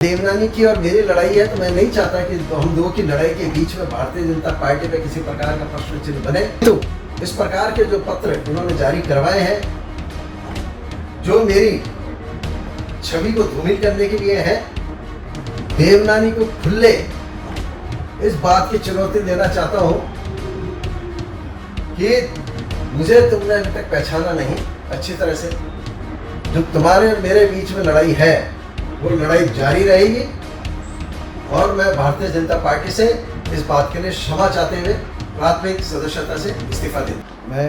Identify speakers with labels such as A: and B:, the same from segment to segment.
A: देवनानी की और मेरी लड़ाई है, तो मैं नहीं चाहता कि हम दो की लड़ाई के बीच में भारतीय जनता पार्टी पे किसी प्रकार का प्रश्न चिन्ह बने। तो इस प्रकार के जो पत्र उन्होंने जारी करवाए हैं, जो मेरी छवि को धूमिल करने के लिए है, देवनानी को खुले इस बात की चुनौती देना चाहता हूं कि मुझे तुमने अभी तक पहचाना नहीं अच्छी तरह से। जो तुम्हारे और मेरे बीच में लड़ाई है, वो लड़ाई जारी रहेगी और मैं भारतीय जनता पार्टी से इस बात के लिए क्षमा चाहते हुए प्राथमिक सदस्यता से इस्तीफा दे दूं। मैं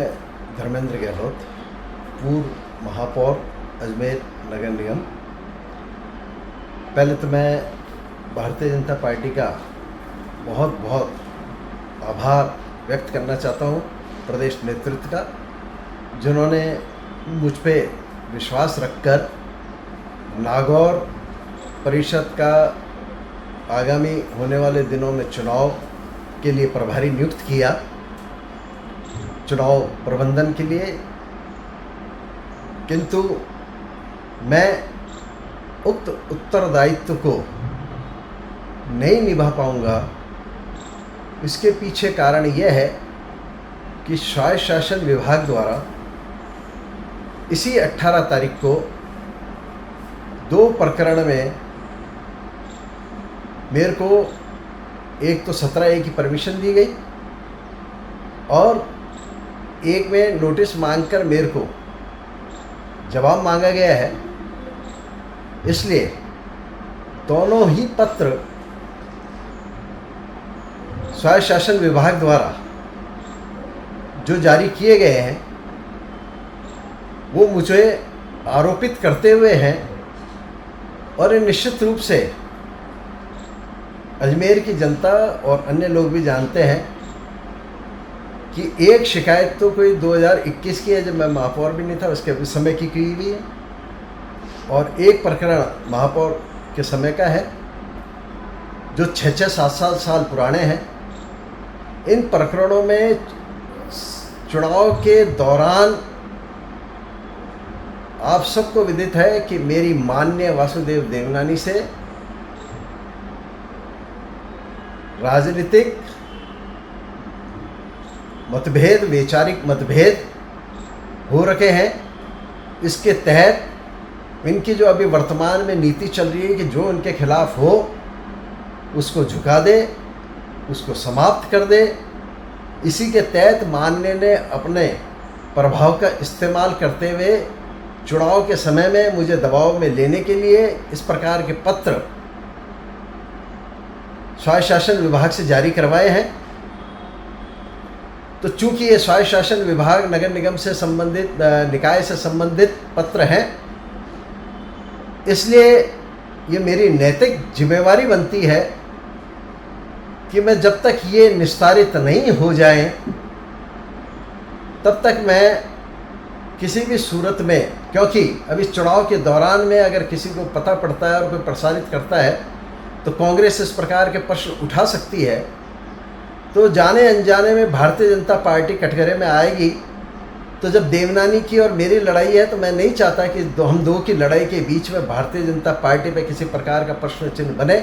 A: धर्मेंद्र गहलोत, पूर्व महापौर अजमेर नगर निगम। पहले तो मैं भारतीय जनता पार्टी का बहुत बहुत आभार व्यक्त करना चाहता हूँ प्रदेश नेतृत्व का, जिन्होंने मुझ पे विश्वास रखकर नागौर परिषद का आगामी होने वाले दिनों में चुनाव के लिए प्रभारी नियुक्त किया, चुनाव प्रबंधन के लिए। किंतु मैं उक्त उत्तरदायित्व को नहीं निभा पाऊंगा। इसके पीछे कारण यह है कि स्वायत्त शासन विभाग द्वारा इसी 18 तारीख को 2 प्रकरण में मेरे को एक तो 17A की परमिशन दी गई और एक में नोटिस मांगकर मेरे को जवाब मांगा गया है। इसलिए दोनों ही पत्र स्वायत्त शासन विभाग द्वारा जो जारी किए गए हैं, वो मुझे आरोपित करते हुए हैं और निश्चित रूप से अजमेर की जनता और अन्य लोग भी जानते हैं कि एक शिकायत तो कोई 2021 की है, जब मैं महापौर भी नहीं था, उसके समय की हुई है, और एक प्रकरण महापौर के समय का है जो 6-7 साल पुराने हैं। इन प्रकरणों में चुनाव के दौरान आप सबको विदित है कि मेरी माननीय वासुदेव देवनानी से राजनीतिक मतभेद, वैचारिक मतभेद हो रखे हैं। इसके तहत इनकी जो अभी वर्तमान में नीति चल रही है कि जो उनके खिलाफ हो उसको झुका दे, उसको समाप्त कर दे। इसी के तहत माननीय ने अपने प्रभाव का इस्तेमाल करते हुए चुनाव के समय में मुझे दबाव में लेने के लिए इस प्रकार के पत्र स्वायत्त शासन विभाग से जारी करवाए हैं। तो चूंकि ये स्वायत्त शासन विभाग नगर निगम से संबंधित, निकाय से संबंधित पत्र हैं, इसलिए ये मेरी नैतिक जिम्मेवारी बनती है कि मैं जब तक ये निस्तारित नहीं हो जाए तब तक मैं किसी भी सूरत में, क्योंकि अब इस चुनाव के दौरान में अगर किसी को पता पड़ता है और कोई प्रसारित करता है तो कांग्रेस इस प्रकार के प्रश्न उठा सकती है, तो जाने अनजाने में भारतीय जनता पार्टी कटघरे में आएगी। तो जब देवनानी की और मेरी लड़ाई है, तो मैं नहीं चाहता कि हम दो की लड़ाई के बीच में भारतीय जनता पार्टी पे किसी प्रकार का प्रश्न चिन्ह बने,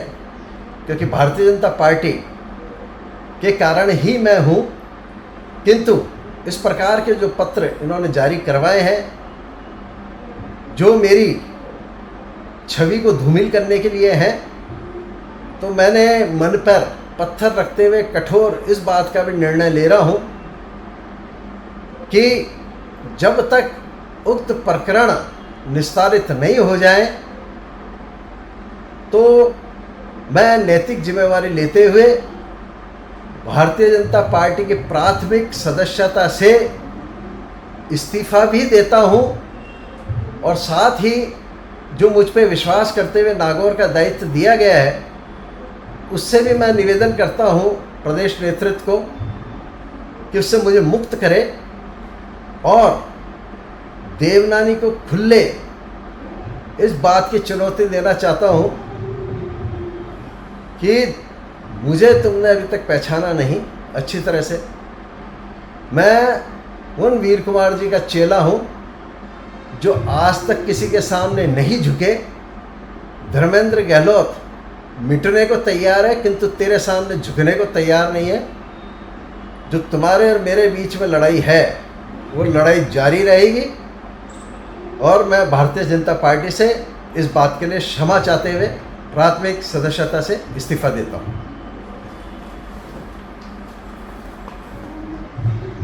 A: क्योंकि भारतीय जनता पार्टी के कारण ही मैं हूँ। किंतु इस प्रकार के जो पत्र इन्होंने जारी करवाए हैं, जो मेरी छवि को धूमिल करने के लिए हैं, तो मैंने मन पर पत्थर रखते हुए कठोर इस बात का भी निर्णय ले रहा हूँ कि जब तक उक्त प्रकरण निस्तारित नहीं हो जाए, तो मैं नैतिक जिम्मेवारी लेते हुए भारतीय जनता पार्टी की प्राथमिक सदस्यता से इस्तीफा भी देता हूं, और साथ ही जो मुझ पे विश्वास करते हुए नागौर का दायित्व दिया गया है, उससे भी मैं निवेदन करता हूं प्रदेश नेतृत्व को कि उससे मुझे मुक्त करे और देवनानी को खुले इस बात की चुनौती देना चाहता हूं कि मुझे तुमने अभी तक पहचाना नहीं अच्छी तरह से। मैं उन वीर कुमार जी का चेला हूं जो आज तक किसी के सामने नहीं झुके, धर्मेंद्र गहलोत मिटने को तैयार है, किंतु तेरे सामने झुकने को तैयार नहीं है। जो तुम्हारे और मेरे बीच में लड़ाई है वो लड़ाई जारी रहेगी, और मैं भारतीय जनता पार्टी से इस बात के लिए क्षमा चाहते हुए प्राथमिक सदस्यता से इस्तीफा देता हूँ।